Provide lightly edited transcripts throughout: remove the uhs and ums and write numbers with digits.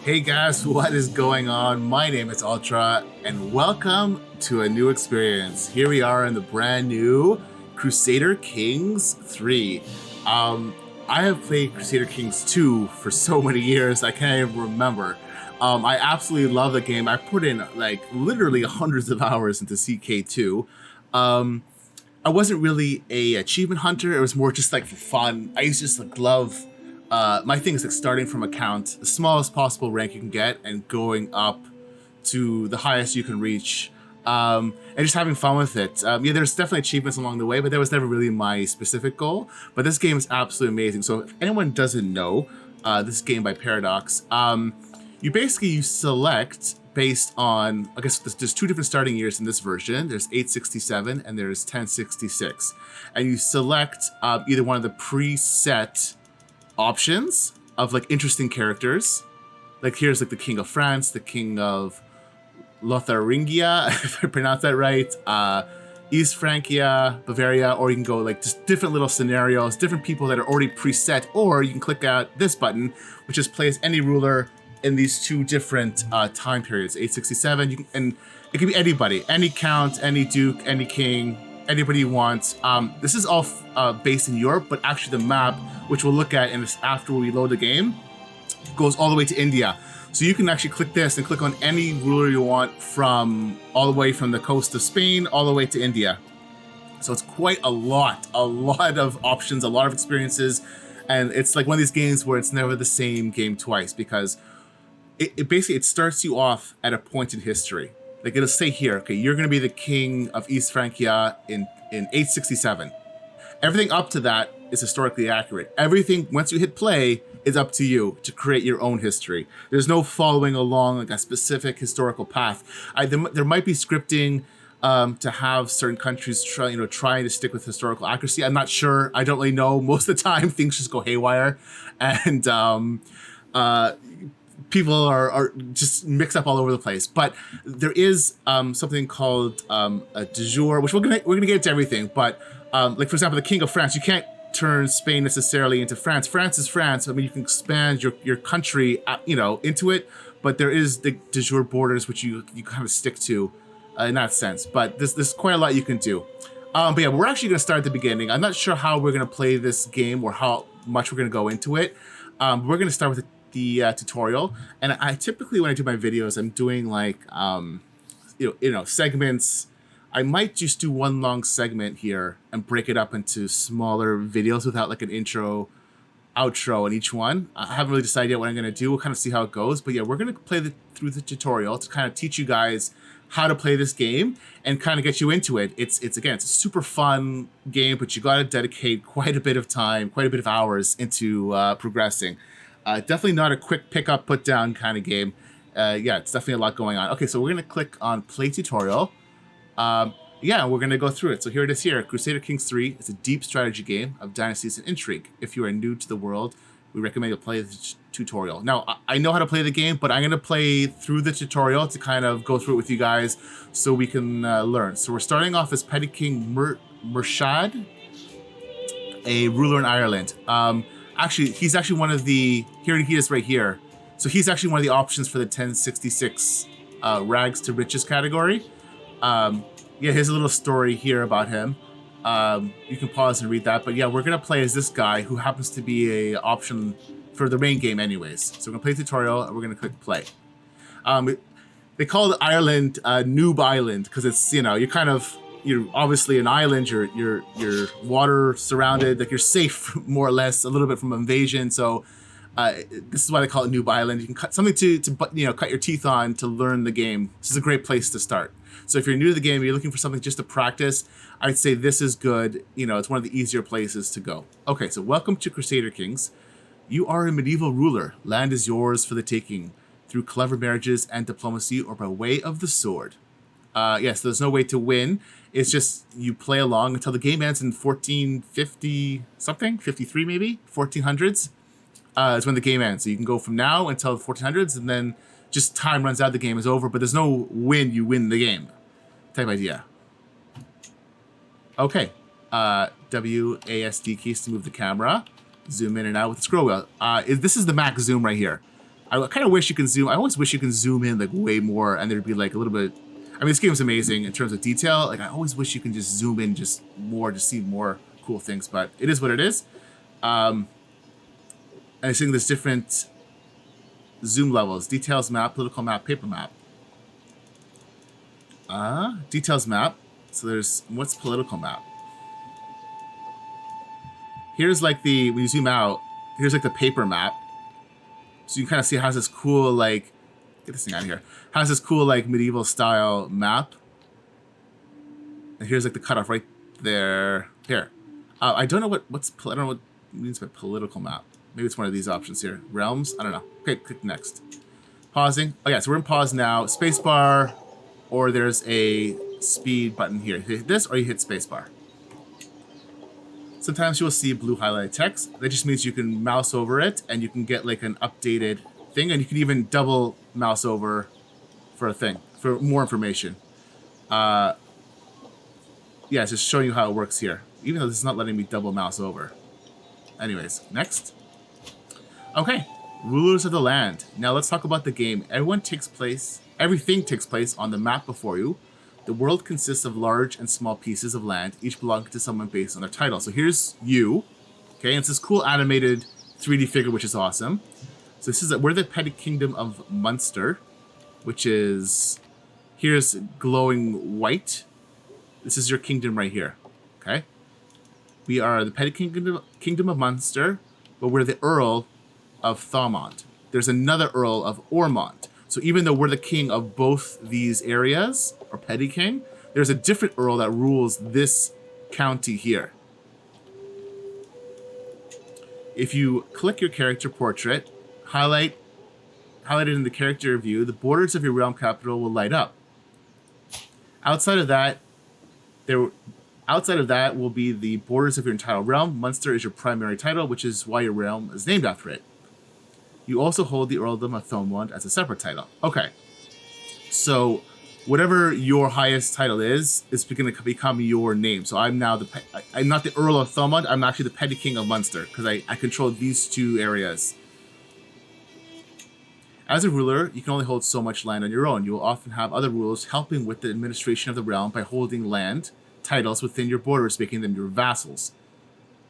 Hey guys, what is going on? My name is Ultra, and welcome to a new experience. Here we are in the brand new Crusader Kings 3. I have played Crusader Kings 2 for so many years, I can't even remember. I absolutely love the game. I put in like literally hundreds of hours into CK2. I wasn't really a achievement hunter. It was more just like for fun. I used to just like love my thing is like starting from a count, the smallest possible rank you can get, and going up to the highest you can reach, and just having fun with it. Yeah, there's definitely achievements along the way, but that was never really my specific goal. But this game is absolutely amazing. So if anyone doesn't know, this game by Paradox, you select based on, I guess there's two different starting years in this version. There's 867 and there's 1066. And you select either one of the preset options of like interesting characters. Like here's like the King of France, the King of Lotharingia, if I pronounce that right, East Francia, Bavaria, or you can go like just different little scenarios, different people that are already preset, or you can click out this button, which just plays any ruler in these two different time periods, 867, and it can be anybody, any count, any duke, any king, anybody you want. This is all based in Europe, but actually the map, which we'll look at in this after we load the game, goes all the way to India. So you can actually click this and click on any ruler you want from all the way from the coast of Spain all the way to India. So it's quite a lot of options, a lot of experiences, and it's like one of these games where it's never the same game twice, because it basically starts you off at a point in history. Like it'll say here, okay, you're going to be the king of East Francia in 867. Everything up to that is historically accurate. Everything, once you hit play, is up to you to create your own history. There's no following along like a specific historical path. There might be scripting to have certain countries trying to stick with historical accuracy. I'm not sure. I don't really know. Most of the time, things just go haywire, and people are just mixed up all over the place. But there is something called a de jure, which we're gonna get into everything. But like for example, the King of France, you can't turn Spain necessarily into France. France is France. I mean, you can expand your country, into it. But there is the de jure borders which you kind of stick to in that sense. But there's quite a lot you can do. But yeah, we're actually gonna start at the beginning. I'm not sure how we're gonna play this game or how much we're gonna go into it. We're gonna start with the tutorial, and I typically, when I do my videos, I'm doing like segments. I might just do one long segment here and break it up into smaller videos without like an intro, outro in each one. I haven't really decided yet what I'm going to do. We'll kind of see how it goes, but yeah, we're going to play through the tutorial to kind of teach you guys how to play this game and kind of get you into it. It's a super fun game, but you got to dedicate quite a bit of time, quite a bit of hours into progressing. Definitely not a quick pick up, put down kind of game. Yeah, it's definitely a lot going on. Okay, so we're going to click on play tutorial. Yeah, we're going to go through it. So here it is here. Crusader Kings 3 is a deep strategy game of dynasties and intrigue. If you are new to the world, we recommend you play the tutorial. Now, I know how to play the game, but I'm going to play through the tutorial to kind of go through it with you guys so we can learn. So we're starting off as Petty King Murshad, a ruler in Ireland. Actually, he's actually one of the, here he is right here. So he's actually one of the options for the 1066 rags to riches category. Yeah, here's a little story here about him. You can pause and read that. But yeah, we're going to play as this guy who happens to be a option for the main game anyways. So we're going to play the tutorial and we're going to click play. They call it Ireland Noob Island because it's, you're obviously an island, you're water surrounded, like you're safe more or less a little bit from invasion. So this is why they call it Noob Island. You can cut something to cut your teeth on to learn the game. This is a great place to start. So if you're new to the game, you're looking for something just to practice, I'd say this is good. It's one of the easier places to go. Okay, so welcome to Crusader Kings. You are a medieval ruler. Land is yours for the taking through clever marriages and diplomacy or by way of the sword. Yes, there's no way to win. It's just you play along until the game ends in 1450 something, 53 maybe, 1400s. Is when the game ends. So you can go from now until the 1400s, and then just time runs out, the game is over, but there's no win, you win the game type idea. Okay. WASD keys to move the camera. Zoom in and out with the scroll wheel. This is the max zoom right here. I kind of wish you can zoom. I always wish you can zoom in like way more, and there'd be like a little bit. I mean, this game is amazing in terms of detail. Like, I always wish you can just zoom in just more to see more cool things. But it is what it is. And I think there's different zoom levels: details map, political map, paper map. Details map. So there's what's political map. Here's like the when you zoom out. Here's like the paper map. So you can kind of see it has this cool like get this thing out of here. Has this cool like medieval style map. And here's like the cutoff right there. Here. I don't know I don't know what it means by political map. Maybe it's one of these options here. Realms? I don't know. Okay, click next. Pausing. Oh yeah, so we're in pause now. Spacebar, or there's a speed button here. You hit this or you hit spacebar. Sometimes you'll see blue highlighted text. That just means you can mouse over it and you can get like an updated thing, and you can even double mouse over for a thing, for more information. Yeah, it's just showing you how it works here, even though this is not letting me double mouse over. Anyways, next. Okay, rulers of the land. Now let's talk about the game. Everything takes place on the map before you. The world consists of large and small pieces of land, each belonging to someone based on their title. So here's you, okay, and it's this cool animated 3D figure, which is awesome. So this is we're the petty kingdom of Munster, which is here's glowing white. This is your kingdom right here, okay. We are the petty kingdom of Munster, but we're the Earl of Thomond. There's another Earl of Ormond. So even though we're the king of both these areas, or petty king, there's a different earl that rules this county here. If you click your character portrait, highlighted in the character view, the borders of your realm capital will light up. Outside of that will be the borders of your entire realm. Munster is your primary title, which is why your realm is named after it. You also hold the Earldom of Thomond as a separate title. Okay, so whatever your highest title is going to become your name. So I'm now I'm not the Earl of Thomond. I'm actually the Petty King of Munster because I control these two areas. As a ruler, you can only hold so much land on your own. You will often have other rulers helping with the administration of the realm by holding land titles within your borders, making them your vassals.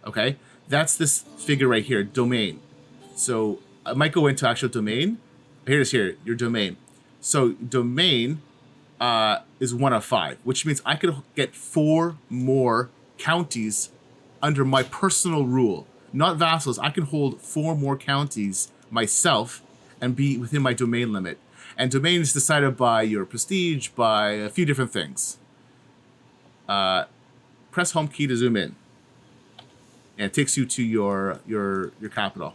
Okay, that's this figure right here, domain. So I might go into actual domain. Here it is here, your domain. So domain is 1 of 5, which means I could get 4 more counties under my personal rule. Not vassals. I can hold 4 more counties myself and be within my domain limit. And domain is decided by your prestige, by a few different things. Press home key to zoom in. And it takes you to your capital.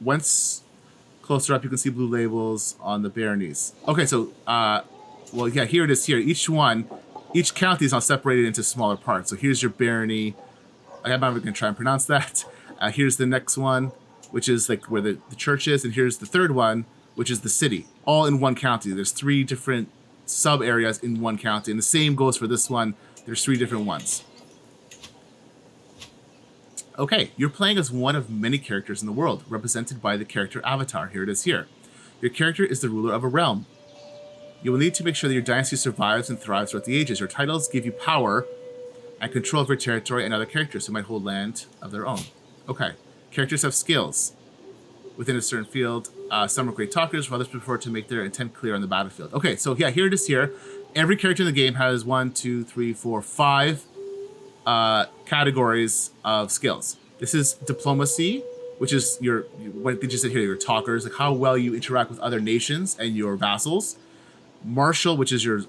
Once closer up, you can see blue labels on the baronies. Okay, so, well, yeah, here it is here. Each county is now separated into smaller parts. So here's your barony. I'm not even going to try and pronounce that. Here's the next one, which is like where the church is. And here's the third one, which is the city. All in one county. There's 3 different sub-areas in one county. And the same goes for this one. There's 3 different ones. Okay, you're playing as one of many characters in the world, represented by the character avatar. Here it is here. Your character is the ruler of a realm. You will need to make sure that your dynasty survives and thrives throughout the ages. Your titles give you power and control of your territory and other characters who might hold land of their own. Okay, characters have skills within a certain field. Some are great talkers, while others prefer to make their intent clear on the battlefield. Okay, so yeah, here it is here. Every character in the game has 1, 2, 3, 4, 5 categories of skills. This is diplomacy, which is what did you say here? Your talkers, like how well you interact with other nations and your vassals. Martial, which is your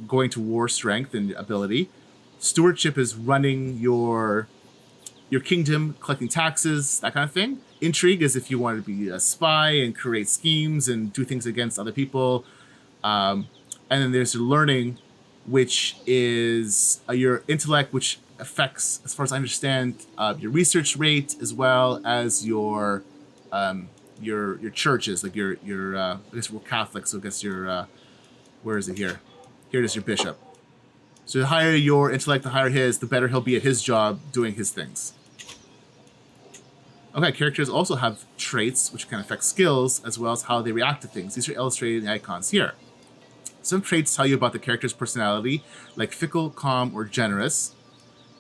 going to war strength and ability. Stewardship is running your kingdom, collecting taxes, that kind of thing. Intrigue is if you want to be a spy and create schemes and do things against other people. And then there's your learning, which is your intellect, which affects, as far as I understand, your research rate as well as your churches, like your I guess we're Catholic, so I guess your where is it here? Here it is, your bishop. So the higher your intellect, the higher his, the better he'll be at his job doing his things. Okay, characters also have traits which can affect skills as well as how they react to things. These are illustrated in the icons here. Some traits tell you about the character's personality, like fickle, calm, or generous.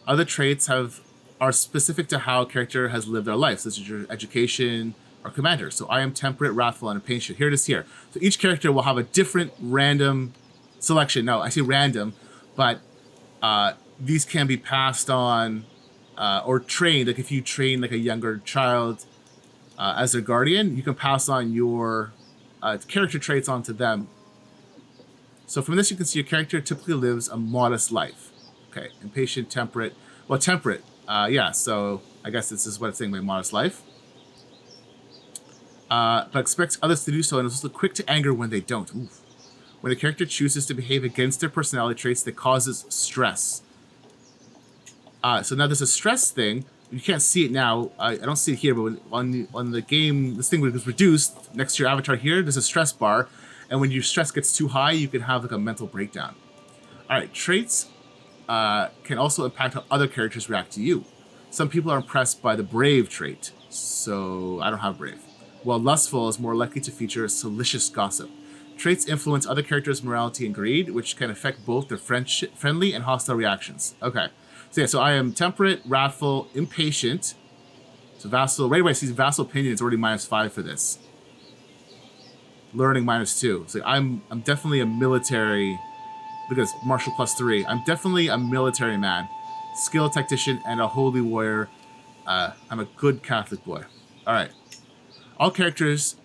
Other traits are specific to how a character has lived their life, such as your education or commander. So I am temperate, wrathful, and impatient. Here it is here. So each character will have a different random selection. No, I say random, but these can be passed on or trained. Like if you train like a younger child as their guardian, you can pass on your character traits onto them. So from this, you can see your character typically lives a modest life. Okay, impatient, temperate. Well, temperate. Yeah, so I guess this is what it's saying by modest life. But expects others to do so and is also quick to anger when they don't. Oof. When a character chooses to behave against their personality traits that causes stress. So now there's a stress thing. You can't see it now. I don't see it here, but on the game, this thing was reduced next to your avatar here. There's a stress bar. And when your stress gets too high, you can have like a mental breakdown. All right, traits can also impact how other characters react to you. Some people are impressed by the brave trait, so I don't have brave. While lustful is more likely to feature salacious gossip. Traits influence other characters' morality and greed, which can affect both their friendly and hostile reactions. Okay, so yeah, so I am temperate, wrathful, impatient. So vassal, right away, I see vassal opinion is already -5 for this. Learning -2. So I'm definitely a military. Look at this, martial +3. I'm definitely a military man, skilled tactician, and a holy warrior. I'm a good Catholic boy. All right. All characters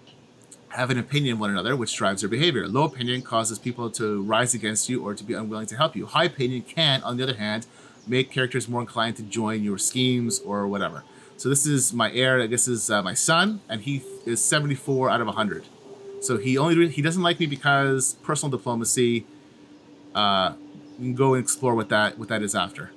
have an opinion of one another, which drives their behavior. Low opinion causes people to rise against you or to be unwilling to help you. High opinion can, on the other hand, make characters more inclined to join your schemes or whatever. So this is my heir. I guess is my son, and he is 74 out of 100. So he doesn't like me because personal diplomacy. You can go and explore what that is after.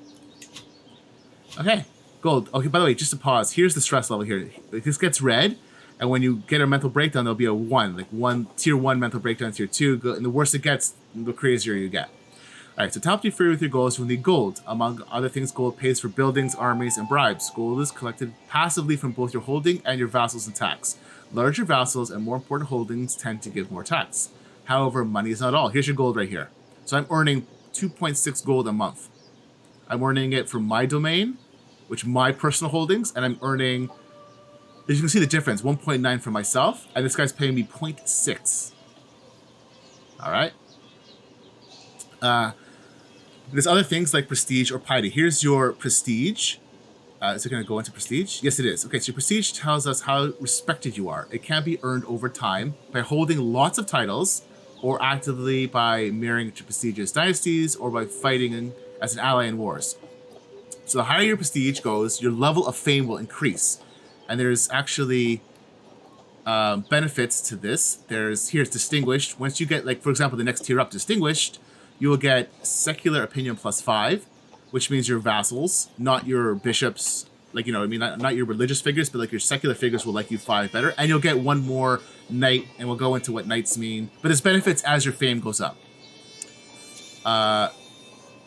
Okay, gold. Okay, by the way, just to pause. Here's the stress level here. This gets red, and when you get a mental breakdown, there'll be a 1, like tier 1 mental breakdown, tier 2, and the worse it gets, the crazier you get. All right, so top you free with your goals, you need gold. Among other things, gold pays for buildings, armies, and bribes. Gold is collected passively from both your holding and your vassals and tax. Larger vassals and more important holdings tend to give more tax. However, money is not all. Here's your gold right here. So I'm earning 2.6 gold a month. I'm earning it from my domain, which my personal holdings, and I'm earning, as you can see the difference, 1.9 for myself, and this guy's paying me 0.6. All right. There's other things like prestige or piety. Here's your prestige. Is it going to go into prestige? Yes, it is. Okay, so your prestige tells us how respected you are. It can be earned over time by holding lots of titles, or actively by marrying to prestigious dynasties, or by fighting as an ally in wars. So the higher your prestige goes, your level of fame will increase. And there's actually benefits to this. Here's distinguished. Once you get, like, for example, the next tier up, distinguished, you will get secular opinion +5, which means your vassals, not your bishops, like, you know, I mean, not your religious figures, but like your secular figures will like you 5 better. And you'll get 1 more knight, and we'll go into what knights mean. But there's benefits as your fame goes up.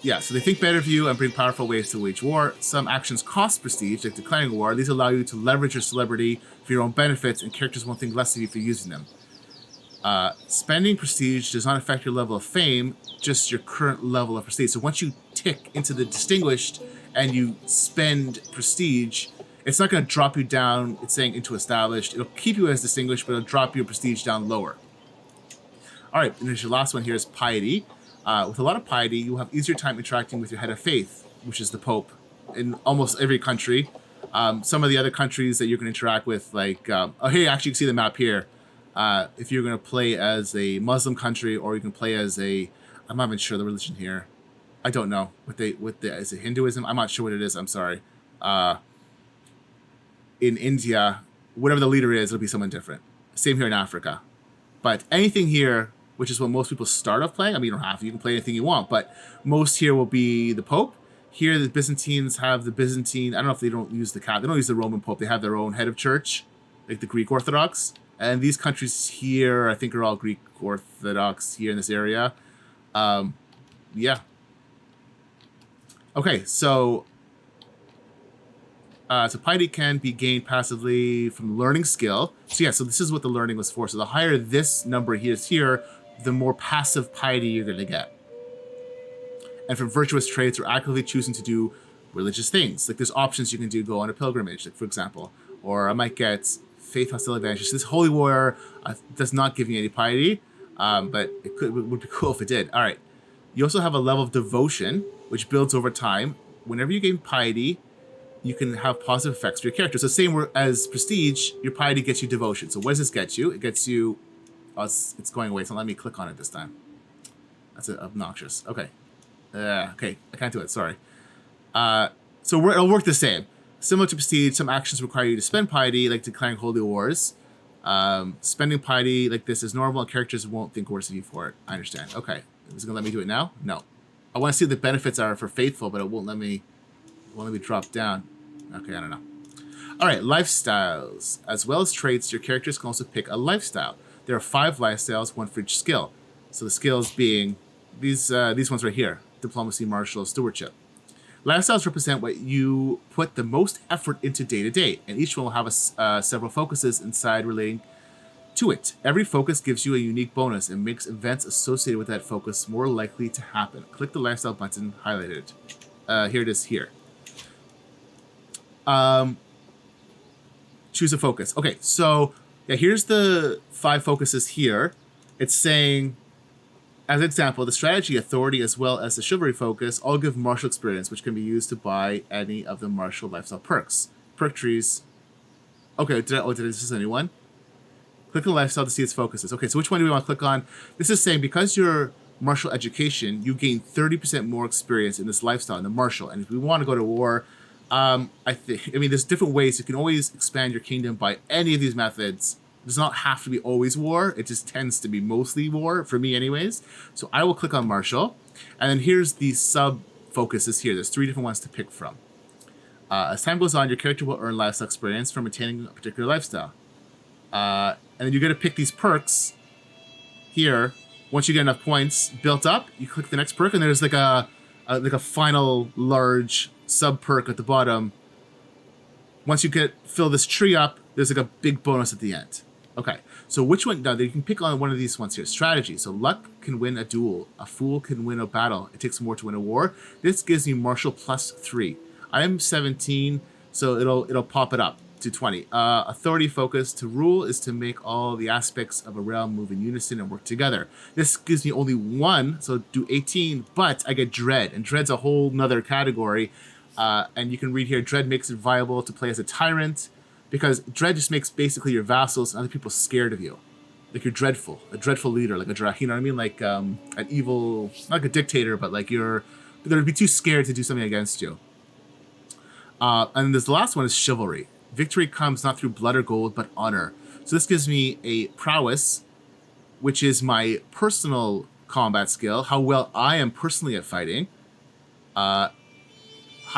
Yeah, so they think better of you and bring powerful ways to wage war. Some actions cost prestige, like declaring war. These allow you to leverage your celebrity for your own benefits, and characters won't think less of you for using them. Spending prestige does not affect your level of fame, just your current level of prestige. So once you tick into the distinguished and you spend prestige, it's not going to drop you down, it's saying into established. It'll keep you as distinguished, but it'll drop your prestige down lower. All right, and there's your last one here is piety. With a lot of piety, you will have easier time interacting with your head of faith, which is the Pope, in almost every country. Some of the other countries that you're going to interact with, like, oh, hey, actually, you can see the map here. If you're going to play as a Muslim country, or you can play as I'm not even sure the religion here. I don't know is it Hinduism? I'm not sure what it is. I'm sorry. In India, whatever the leader is, it'll be someone different. Same here in Africa. But anything here, which is what most people start off playing. I mean, you don't have to. You can play anything you want. But most here will be the Pope. Here, the Byzantines have the Byzantine. I don't know if they don't use they don't use the Roman Pope. They have their own head of church, like the Greek Orthodox. And these countries here, I think, are all Greek Orthodox here in this area. Yeah. Okay, so So piety can be gained passively from learning skill. So yeah, so this is what the learning was for. So the higher this number here, the more passive piety you're going to get. And from virtuous traits or actively choosing to do religious things. Like there's options you can do, go on a pilgrimage, like for example. Or I might get faith hostile advantage. This holy warrior does not give you any piety, but would be cool if it did. All right. You also have a level of devotion, which builds over time. Whenever you gain piety, you can have positive effects for your character. So same as prestige, your piety gets you devotion. So what does this get you? It gets you... Oh, it's going away, so let me click on it this time. That's obnoxious. Okay. Okay, I can't do it, sorry. So it'll work the same. Similar to prestige, some actions require you to spend piety, like declaring holy wars. Spending piety like this is normal, and characters won't think worse of you for it. I understand. Okay. Is it going to let me do it now? No. I want to see what the benefits are for faithful, but it won't let me drop down. Okay, I don't know. All right, lifestyles. As well as traits, your characters can also pick a lifestyle. There are 5 lifestyles, 1 for each skill. So the skills being these ones right here: diplomacy, martial, stewardship. Lifestyles represent what you put the most effort into day to day, and each one will have several focuses inside relating to it. Every focus gives you a unique bonus and makes events associated with that focus more likely to happen. Click the lifestyle button highlighted. Here it is here. Choose a focus. Okay, so yeah, here's the 5 focuses here. It's saying, as an example, the strategy, authority, as well as the chivalry focus all give martial experience, which can be used to buy any of the martial lifestyle perks. Perk trees. Okay, did this is anyone? Click the lifestyle to see its focuses. Okay, so which one do we want to click on? This is saying because you're martial education, you gain 30% more experience in this lifestyle, in the martial. And if we want to go to war, I mean, there's different ways. You can always expand your kingdom by any of these methods. It does not have to be always war. It just tends to be mostly war, for me anyways. So I will click on martial. And then here's the sub-focuses here. There's 3 different ones to pick from. As time goes on, your character will earn lifestyle experience from attaining a particular lifestyle. And then you're going to pick these perks here. Once you get enough points built up, you click the next perk, and there's like a final large sub perk at the bottom. Once you fill this tree up, there's like a big bonus at the end. Okay, so which one? Now you can pick on one of these ones here. Strategy. So luck can win a duel. A fool can win a battle. It takes more to win a war. This gives me martial +3. I am 17, so it'll pop it up to 20. Authority focus. To rule is to make all the aspects of a realm move in unison and work together. This gives me only 1, so do 18, but I get dread, and dread's a whole nother category. And you can read here, dread makes it viable to play as a tyrant, because dread just makes basically your vassals and other people scared of you. Like you're dreadful, a dreadful leader, like a you know what I mean? Like an evil, not like a dictator, but like they'd be too scared to do something against you. And this last one is chivalry. Victory comes not through blood or gold, but honor. So this gives me a prowess, which is my personal combat skill, how well I am personally at fighting. High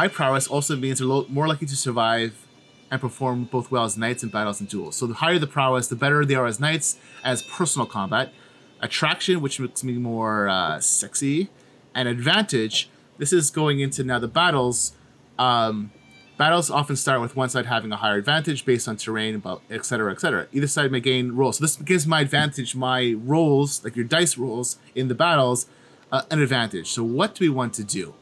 prowess also means they're more likely to survive and perform both well as knights in battles and duels. So the higher the prowess, the better they are as knights, as personal combat. Attraction, which makes me more sexy. And advantage, this is going into now the battles. Battles often start with one side having a higher advantage based on terrain, etc., etc. Either side may gain rolls. So this gives my advantage, my rolls, like your dice rolls in the battles, an advantage. So what do we want to do?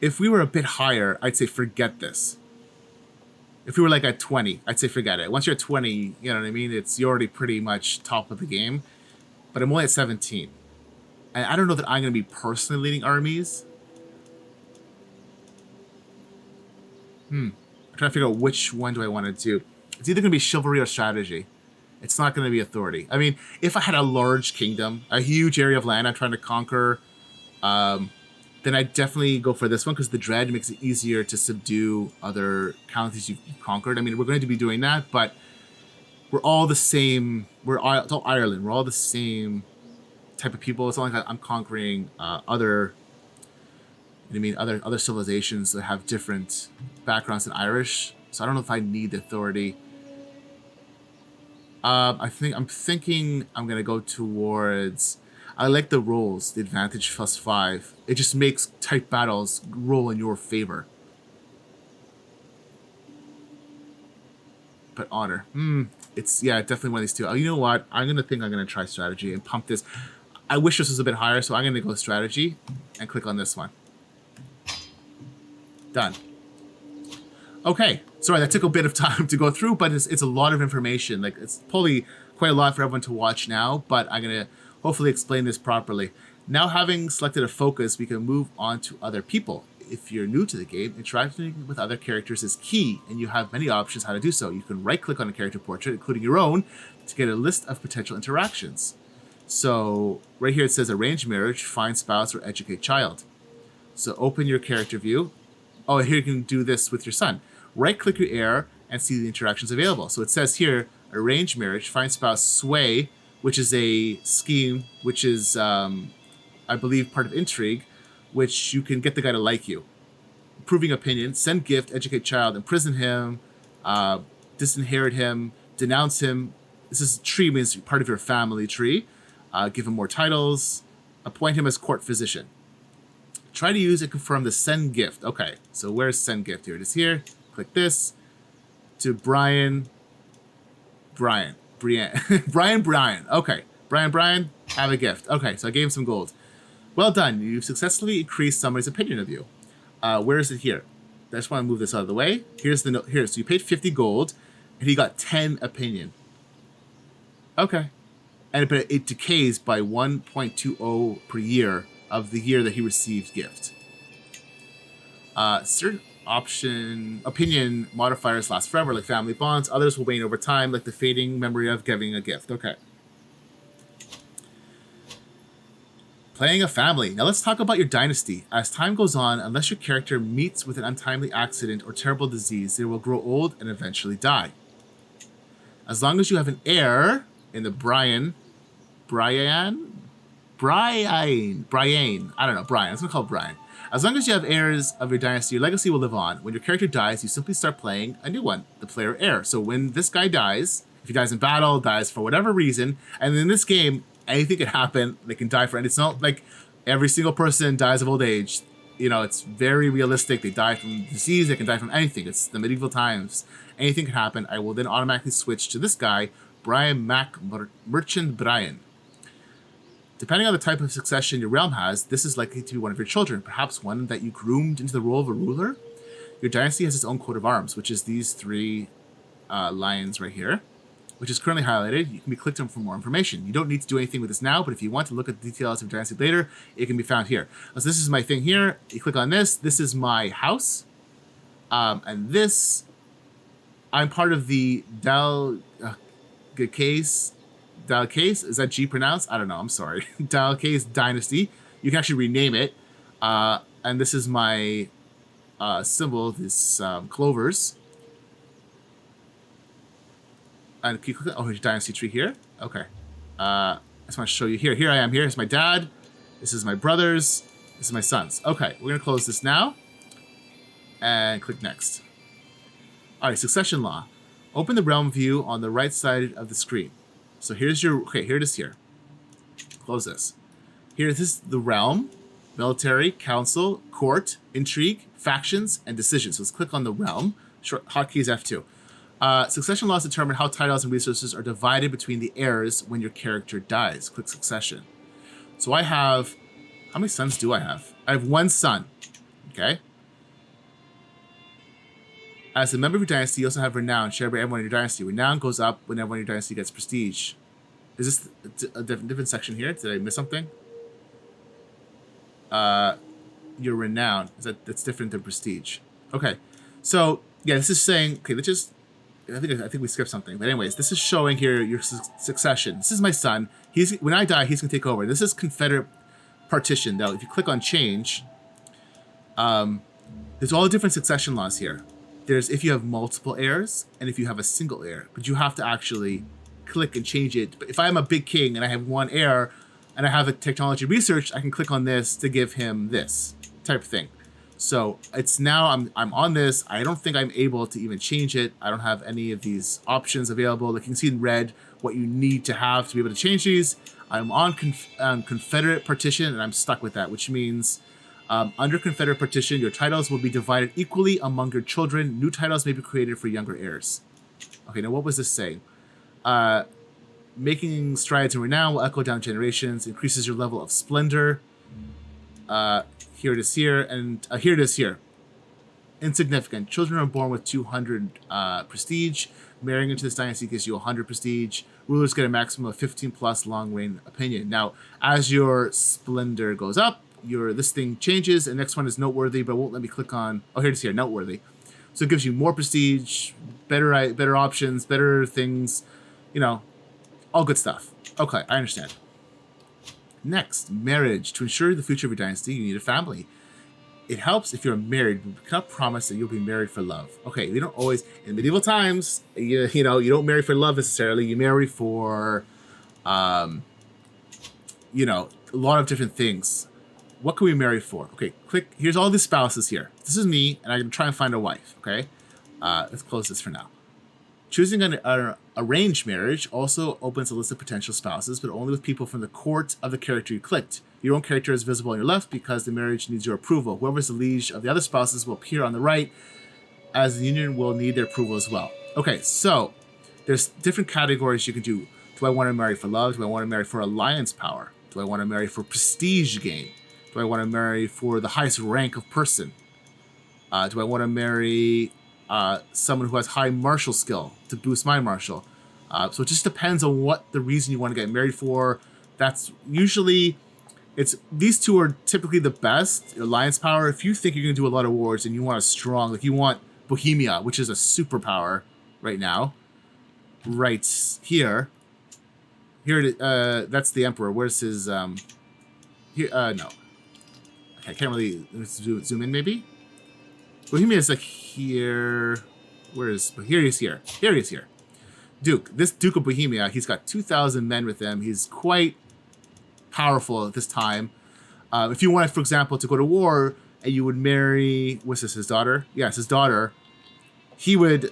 If we were a bit higher, I'd say forget this. If we were like at 20, I'd say forget it. Once you're at 20, you know what I mean? You're already pretty much top of the game. But I'm only at 17. And I don't know that I'm going to be personally leading armies. I'm trying to figure out which one do I want to do. It's either going to be chivalry or strategy. It's not going to be authority. I mean, if I had a large kingdom, a huge area of land I'm trying to conquer, then I'd definitely go for this one because the dread makes it easier to subdue other counties you've conquered. I mean, we're going to be doing that, but we're all the same. It's all Ireland. We're all the same type of people. It's not like I'm conquering other civilizations that have different backgrounds than Irish. So I don't know if I need the authority. I'm thinking I'm gonna go towards. I like the rolls, the advantage +5. It just makes tight battles roll in your favor. But honor. It's, yeah, definitely one of these two. Oh, you know what? I'm going to try strategy and pump this. I wish this was a bit higher, so I'm going to go strategy and click on this one. Done. Okay. Sorry, that took a bit of time to go through, but it's a lot of information. Like, it's probably quite a lot for everyone to watch now, but I'm going to hopefully explain this properly. Now, having selected a focus, we can move on to other people. If you're new to the game, interacting with other characters is key, and you have many options how to do so. You can right-click on a character portrait, including your own, to get a list of potential interactions. So right here it says arrange marriage, find spouse, or educate child. So open your character view. Oh, here you can do this with your son. Right-click your heir and see the interactions available. So it says here, arrange marriage, find spouse, sway, which is a scheme, which is, I believe, part of intrigue, which you can get the guy to like you. Proving opinion, send gift, educate child, imprison him, disinherit him, denounce him. This is tree means part of your family tree. Give him more titles, appoint him as court physician. Try to use and confirm the send gift. Okay, so where's send gift? Here it is here. Click this. To Brian. Okay. Brian, have a gift. Okay, so I gave him some gold. Well done. You've successfully increased somebody's opinion of you. Where is it here? I just want to move this out of the way. Here's the note. Here, so you paid 50 gold, and he got 10 opinion. Okay. But it decays by 1.20 per year of the year that he received gift. Certain opinion modifiers last forever, like family bonds. Others will wane over time, like the fading memory of giving a gift. Okay. Playing a family. Now let's talk about your dynasty. As time goes on, unless your character meets with an untimely accident or terrible disease, they will grow old and eventually die. As long as you have an heir in the Brian, I don't know, Brian. I'm going to call it Brian. As long as you have heirs of your dynasty, your legacy will live on. When your character dies, you simply start playing a new one, the player heir. So when this guy dies, if he dies in battle, dies for whatever reason, and in this game, anything can happen. They can die for it. It's not like every single person dies of old age. You know, it's very realistic. They die from disease. They can die from anything. It's the medieval times. Anything can happen. I will then automatically switch to this guy, Brian Merchant Brian. Depending on the type of succession your realm has, this is likely to be one of your children, perhaps one that you groomed into the role of a ruler. Your dynasty has its own coat of arms, which is these three lions right here, which is currently highlighted. You can be clicked on for more information. You don't need to do anything with this now, but if you want to look at the details of your dynasty later, it can be found here. So this is my thing here. You click on this. This is my house. And this, I'm part of the Dalcase, is that G pronounced? I don't know, I'm sorry. Dalcase dynasty. You can actually rename it. And this is my symbol, this clovers. And can you click, oh, here's your dynasty tree here. Okay. I just want to show you here. Here I am. Here's my dad. This is my brothers. This is my sons. Okay, we're going to close this now. And click next. All right, succession law. Open the realm view on the right side of the screen. So here's your, okay, here it is here. Close this. Here, this is the realm, military, council, court, intrigue, factions, and decisions. So let's click on the realm. Short hotkey is F2. Succession laws determine how titles and resources are divided between the heirs when your character dies. Click succession. So I have, how many sons do I have? I have one son, okay? As a member of your dynasty, you also have renown shared by everyone in your dynasty. Renown goes up when everyone in your dynasty gets prestige. Is this a different section here? Did I miss something? Your renown. That's different than prestige. Okay. So, yeah, this is saying, okay, let's just, I think we skipped something. But anyways, this is showing here your succession. This is my son. When I die, he's going to take over. This is Confederate partition. Now, if you click on change, there's all the different succession laws here. There's if you have multiple heirs and if you have a single heir, but you have to actually click and change it. But if I'm a big king and I have one heir and I have a technology research, I can click on this to give him this type of thing. So it's now I'm on this. I don't think I'm able to even change it. I don't have any of these options available. Like you can see in red what you need to have to be able to change these. I'm on Confederate partition, and I'm stuck with that, which means under Confederate partition, your titles will be divided equally among your children. New titles may be created for younger heirs. Okay, now what was this saying? Making strides in renown will echo down generations, increases your level of splendor. Here it is here, and here it is here. Insignificant. Children are born with 200 prestige. Marrying into this dynasty gives you 100 prestige. Rulers get a maximum of 15 plus long reign opinion. Now, as your splendor goes up, this thing changes, and next one is noteworthy, but it won't let me click on. Oh, here it is here, noteworthy. So it gives you more prestige, better options, better things, all good stuff. Okay, I understand. Next, marriage. To ensure the future of your dynasty, you need a family. It helps if you're married, but you cannot promise that you'll be married for love. Okay, we don't always, in medieval times, you don't marry for love necessarily. You marry for, a lot of different things. What can we marry for? Okay, click. Here's all these spouses here. This is me, and I'm going to try and find a wife, okay? Let's close this for now. Choosing an arranged marriage also opens a list of potential spouses, but only with people from the court of the character you clicked. Your own character is visible on your left because the marriage needs your approval. Whoever's the liege of the other spouses will appear on the right, as the union will need their approval as well. Okay, so there's different categories you can do. Do I want to marry for love? Do I want to marry for alliance power? Do I want to marry for prestige gain? Do I want to marry for the highest rank of person? Do I want to marry someone who has high martial skill to boost my martial? So it just depends on what the reason you want to get married for. That's usually, these two are typically the best. Alliance power, if you think you're going to do a lot of wars and you want a strong, like you want Bohemia, which is a superpower right now, right here. Here that's the emperor. Where's his here? No. Okay, I can't really zoom in. Maybe Bohemia is like here. Where is? Here he is. Here he is. Here. Duke. This Duke of Bohemia. He's got 2,000 men with him. He's quite powerful at this time. If you wanted, for example, to go to war and you would marry, what's this? His daughter? Yes, his daughter. He would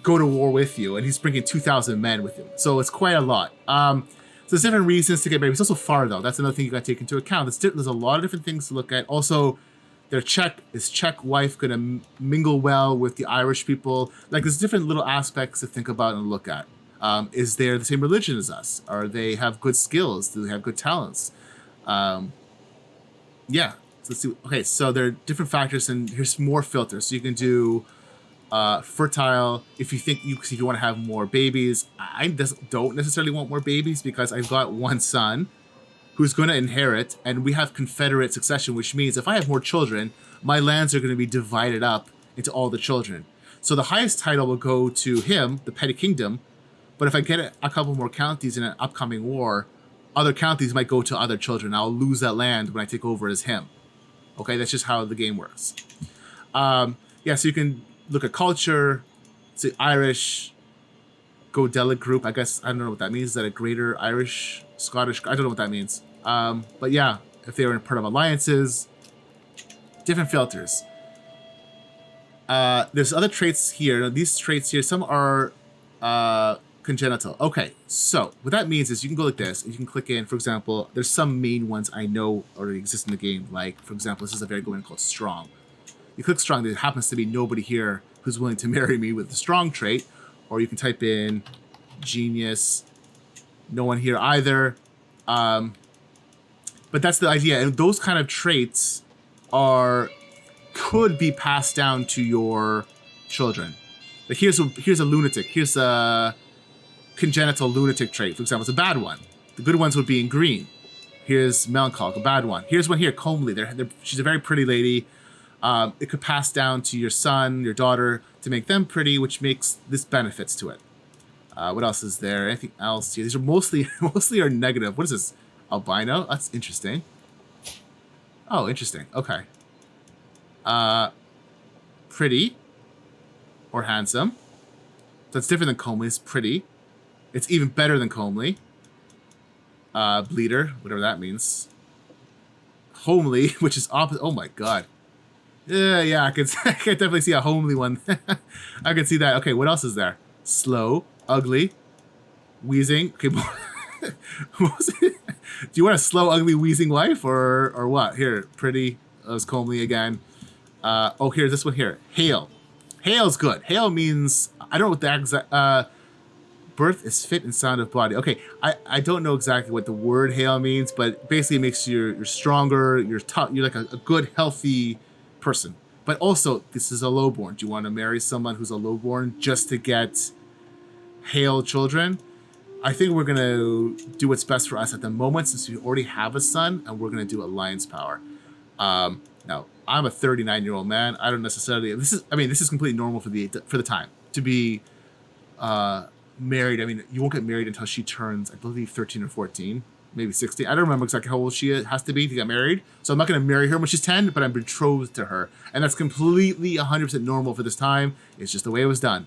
go to war with you, and he's bringing 2,000 men with him. So it's quite a lot. So there's different reasons to get married. It's also far, though. That's another thing you got to take into account. There's a lot of different things to look at. Also, is Czech wife going to mingle well with the Irish people? Like, there's different little aspects to think about and look at. Is they the same religion as us? Or they have good skills? Do they have good talents? Yeah. So let's see. Okay, so there are different factors, and here's more filters. So you can do fertile if you want to have more babies. I don't necessarily want more babies because I've got one son who's going to inherit, and we have Confederate succession, which means if I have more children, my lands are going to be divided up into all the children. So the highest title will go to him, the petty kingdom, but if I get a couple more counties in an upcoming war, other counties might go to other children. I'll lose that land when I take over as him. Okay, that's just how the game works. Yeah, so you can look at culture, say Irish, Godelic group. I guess, I don't know what that means. Is that a greater Irish, Scottish? I don't know what that means. But yeah, if they were in part of alliances, different filters. There's other traits here. These traits here, some are congenital. Okay, so what that means is you can go like this, and you can click in. For example, there's some main ones I know already exist in the game. Like, for example, this is a very good one called Strong. You click Strong, there happens to be nobody here who's willing to marry me with the Strong trait. Or you can type in Genius. No one here either. But that's the idea. And those kind of traits could be passed down to your children. Like here's a lunatic. Here's a congenital lunatic trait. For example, it's a bad one. The good ones would be in green. Here's melancholic, a bad one. Here's one here, comely. She's a very pretty lady. It could pass down to your son, your daughter, to make them pretty, which makes this benefits to it. What else is there? Anything else here? These are mostly are negative. What is this? Albino? That's interesting. Oh, interesting. Okay. Pretty or handsome. That's different than comely. It's pretty. It's even better than comely. Bleeder, whatever that means. Homely, which is opposite. Oh my god. Yeah, I can definitely see a homely one. I can see that. Okay, what else is there? Slow, ugly, wheezing. Okay, Do you want a slow, ugly, wheezing wife or what? Here, pretty, as comely again. Oh, here's this one here. Hail. Hail's good. Hail means, I don't know what the exact, birth is fit and sound of body. Okay, I don't know exactly what the word hail means, but basically it makes you're stronger, you're tough, you're like a good, healthy person. But also, this is a lowborn. Do you want to marry someone who's a lowborn just to get hail children? I think we're going to do what's best for us at the moment since we already have a son, and we're going to do alliance power. Now, I'm a 39-year-old man. I don't necessarily... This is completely normal for the time to be married. I mean, you won't get married until she turns, I believe, 13 or 14, maybe 16. I don't remember exactly how old she has to be to get married. So I'm not going to marry her when she's 10, but I'm betrothed to her. And that's completely 100% normal for this time. It's just the way it was done.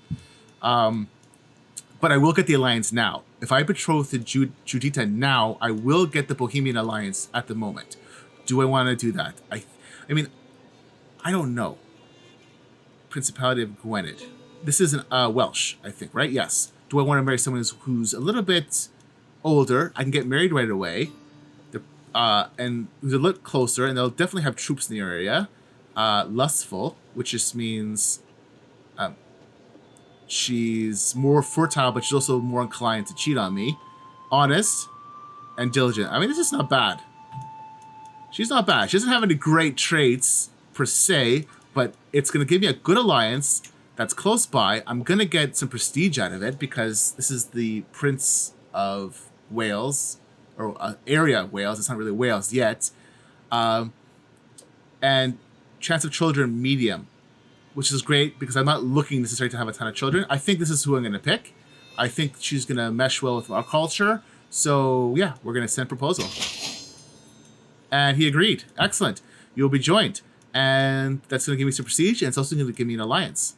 But I will get the alliance now. If I betroth to Judita now, I will get the Bohemian alliance at the moment. Do I want to do that? I mean, I don't know. Principality of Gwynedd. This is Welsh, I think, right? Yes. Do I want to marry someone who's a little bit older? I can get married right away. And who's a little closer, and they'll definitely have troops in the area. Lustful, which just means she's more fertile, but she's also more inclined to cheat on me. Honest and diligent. I mean, this is not bad. She's not bad. She doesn't have any great traits per se, but it's going to give me a good alliance that's close by. I'm going to get some prestige out of it because this is the Prince of Wales, or area of Wales. It's not really Wales yet. And chance of children, medium, which is great because I'm not looking necessarily to have a ton of children. I think this is who I'm going to pick. I think she's going to mesh well with our culture. So, yeah, we're going to send proposal. And he agreed. Excellent. You'll be joined. And that's going to give me some prestige, and it's also going to give me an alliance.